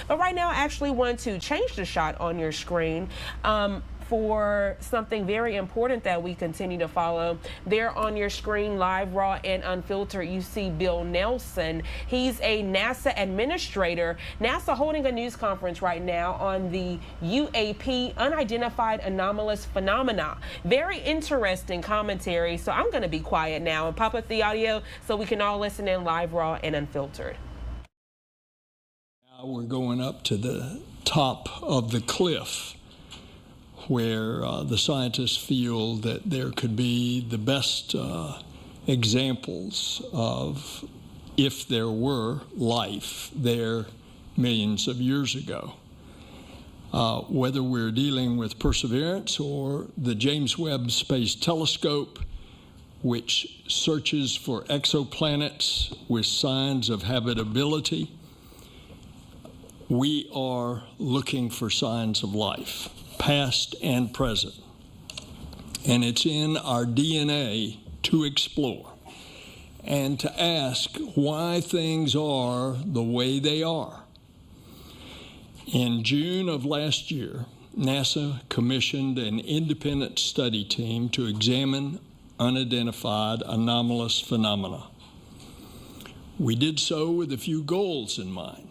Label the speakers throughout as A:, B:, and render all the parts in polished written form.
A: But right now, I actually want to change the shot on your screen. For something very important that we continue to follow. There on your screen, live, raw, and unfiltered, you see Bill Nelson. He's a NASA administrator. NASA holding a news conference right now on the UAP, Unidentified Anomalous Phenomena. Very interesting commentary, so I'm going to be quiet now and pop up the audio so we can all listen in live, raw, and unfiltered.
B: Now we're going up to the top of the cliff, where the scientists feel that there could be the best examples of if there were life there millions of years ago. Whether we're dealing with Perseverance or the James Webb Space Telescope, which searches for exoplanets with signs of habitability, we are looking for signs of life, past and present. And it's in our DNA to explore and to ask why things are the way they are. In June of last year, NASA commissioned an independent study team to examine unidentified anomalous phenomena. We did so with a few goals in mind.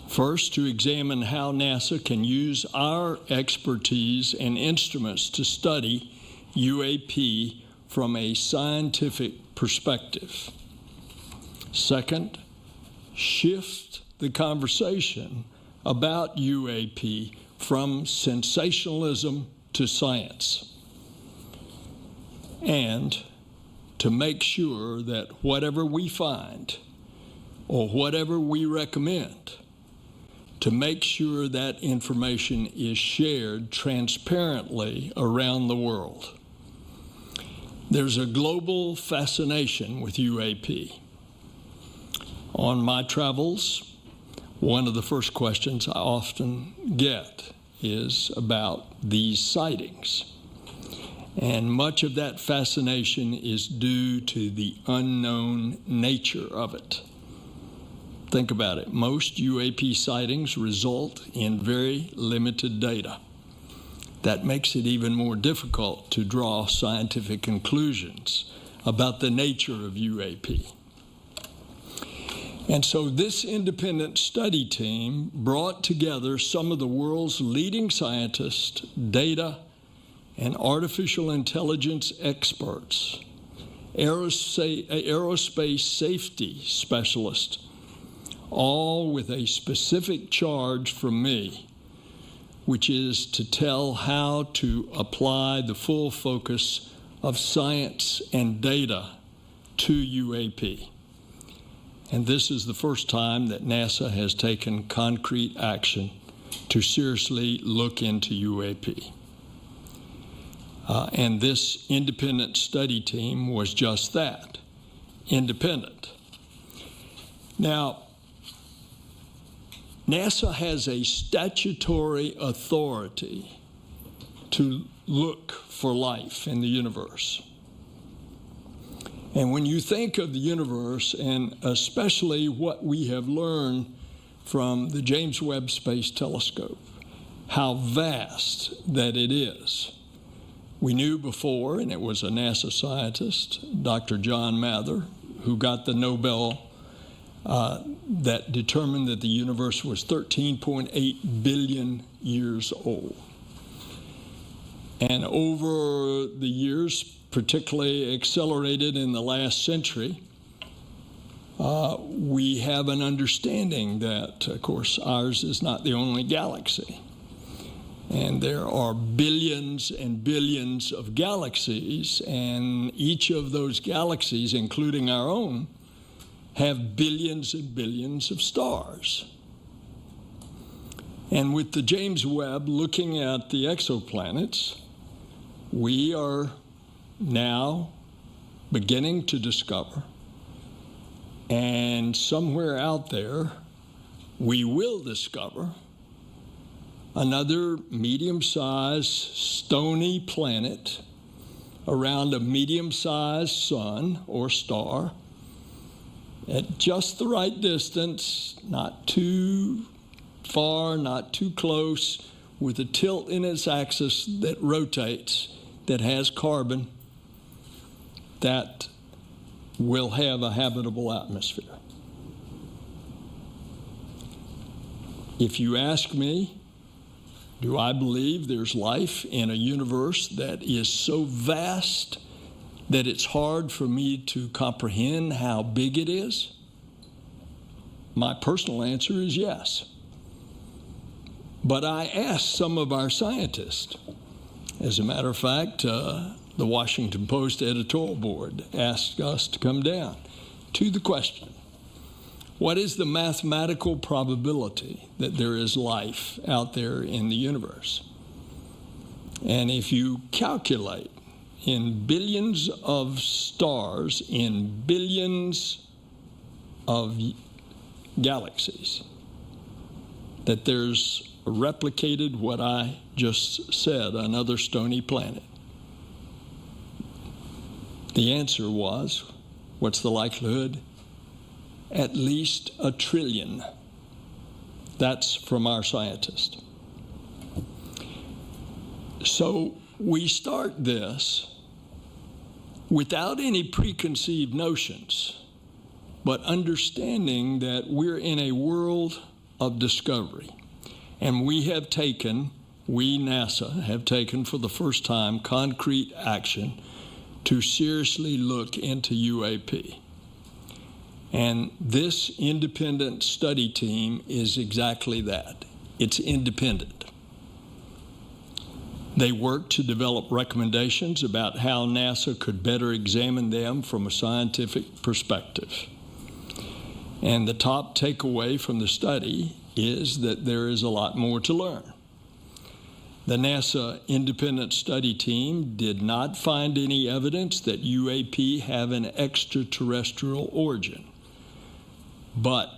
B: First, to examine how NASA can use our expertise and instruments to study UAP from a scientific perspective. Second, shift the conversation about UAP from sensationalism to science. And to make sure that whatever we find or whatever we recommend, to make sure that information is shared transparently around the world. There's a global fascination with UAP. On my travels, one of the first questions I often get is about these sightings. And much of that fascination is due to the unknown nature of it. Think about it. Most UAP sightings result in very limited data. That makes it even more difficult to draw scientific conclusions about the nature of UAP. And so this independent study team brought together some of the world's leading scientists, data, and artificial intelligence experts, aerospace safety specialists, all with a specific charge from me, which is to tell how to apply the full focus of science and data to UAP. And this is the first time that NASA has taken concrete action to seriously look into UAP. And this independent study team was just that, independent. Now, NASA has a statutory authority to look for life in the universe. And when you think of the universe, and especially what we have learned from the James Webb Space Telescope, how vast that it is. We knew before, and it was a NASA scientist, Dr. John Mather, who got the Nobel that determined that the universe was 13.8 billion years old. And over the years, particularly accelerated in the last century, we have an understanding that, of course, ours is not the only galaxy. And there are billions and billions of galaxies, and each of those galaxies, including our own, have billions and billions of stars. And with the James Webb looking at the exoplanets, we are now beginning to discover, and somewhere out there, we will discover another medium-sized stony planet around a medium-sized sun or star at just the right distance, not too far, not too close, with a tilt in its axis that rotates, that has carbon, that will have a habitable atmosphere. If you ask me, do I believe there's life in a universe that is so vast that it's hard for me to comprehend how big it is? My personal answer is yes. But I asked some of our scientists. As a matter of fact, the Washington Post editorial board asked us to come down to the question, what is the mathematical probability that there is life out there in the universe? And if you calculate in billions of stars, in billions of galaxies, that there's replicated what I just said, another stony planet. The answer was, what's the likelihood? At least 1 trillion. That's from our scientist. So we start this without any preconceived notions, but understanding that we're in a world of discovery. And we, NASA, have taken for the first time concrete action to seriously look into UAP. And this independent study team is exactly that. It's independent. They work to develop recommendations about how NASA could better examine them from a scientific perspective. And the top takeaway from the study is that there is a lot more to learn. The NASA independent study team did not find any evidence that UAP have an extraterrestrial origin. But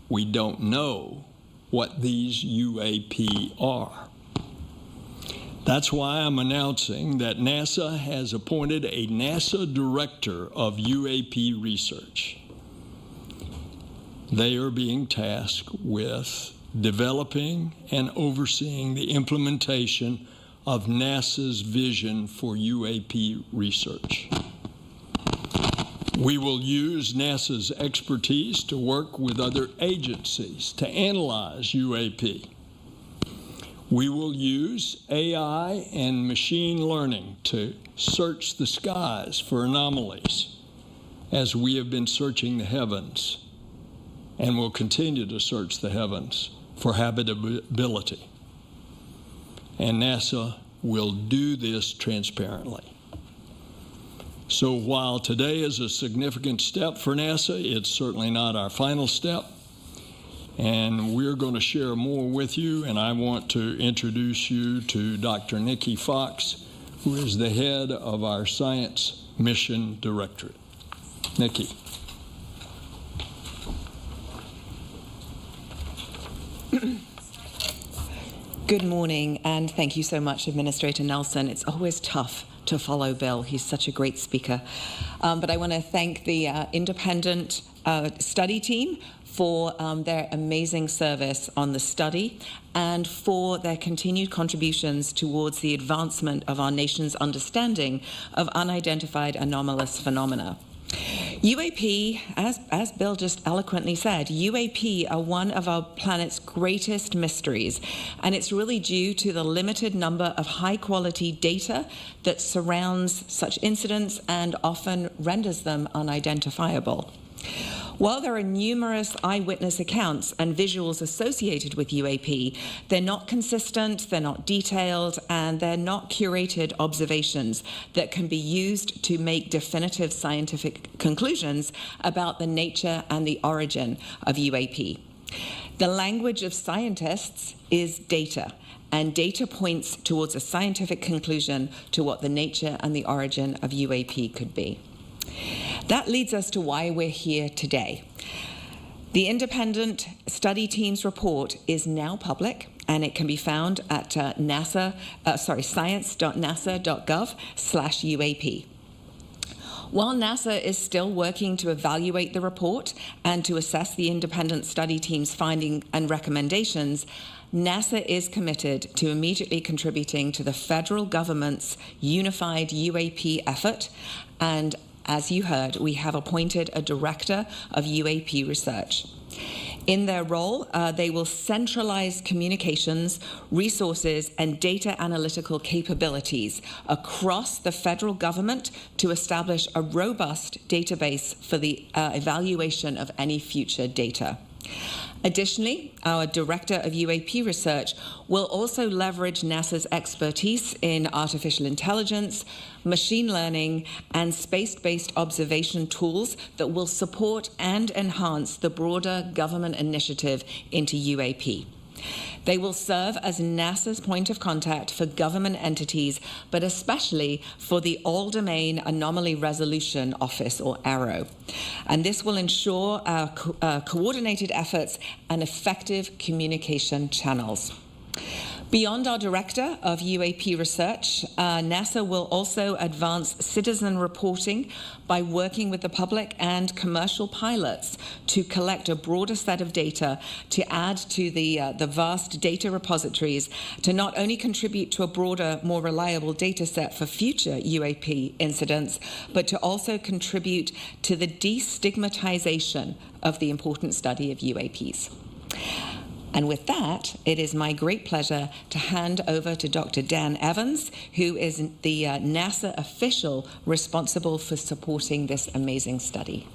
B: we don't know what these UAP are. That's why I'm announcing that NASA has appointed a NASA director of UAP research. They are being tasked with developing and overseeing the implementation of NASA's vision for UAP research. We will use NASA's expertise to work with other agencies to analyze UAP. We will use AI and machine learning to search the skies for anomalies, as we have been searching the heavens and will continue to search the heavens for habitability. And NASA will do this transparently. So while today is a significant step for NASA, it's certainly not our final step. And we're going to share more with you, and I want to introduce you to Dr. Nikki Fox, who is the head of our Science Mission Directorate. Nikki.
C: Good morning, and thank you so much, Administrator Nelson. It's always tough to follow Bill. He's such a great speaker. But I want to thank the independent study team for their amazing service on the study and for their continued contributions towards the advancement of our nation's understanding of unidentified anomalous phenomena. UAP, as Bill just eloquently said, UAP are one of our planet's greatest mysteries, and it's really due to the limited number of high-quality data that surrounds such incidents and often renders them unidentifiable. While there are numerous eyewitness accounts and visuals associated with UAP, they're not consistent, they're not detailed, and they're not curated observations that can be used to make definitive scientific conclusions about the nature and the origin of UAP. The language of scientists is data, and data points towards a scientific conclusion to what the nature and the origin of UAP could be. That leads us to why we're here today. The independent study team's report is now public, and it can be found at science.nasa.gov/UAP. While NASA is still working to evaluate the report and to assess the independent study team's findings and recommendations, NASA is committed to immediately contributing to the federal government's unified UAP effort, and as you heard, we have appointed a director of UAP research. In their role, they will centralize communications, resources, and data analytical capabilities across the federal government to establish a robust database for the evaluation of any future data. Additionally, our Director of UAP Research will also leverage NASA's expertise in artificial intelligence, machine learning, and space-based observation tools that will support and enhance the broader government initiative into UAP. They will serve as NASA's point of contact for government entities, but especially for the All-Domain Anomaly Resolution Office, or AARO. And this will ensure our coordinated efforts and effective communication channels. Beyond our Director of UAP Research, NASA will also advance citizen reporting by working with the public and commercial pilots to collect a broader set of data to add to the vast data repositories to not only contribute to a broader, more reliable data set for future UAP incidents, but to also contribute to the destigmatization of the important study of UAPs. And with that, it is my great pleasure to hand over to Dr. Dan Evans, who is the NASA official responsible for supporting this amazing study.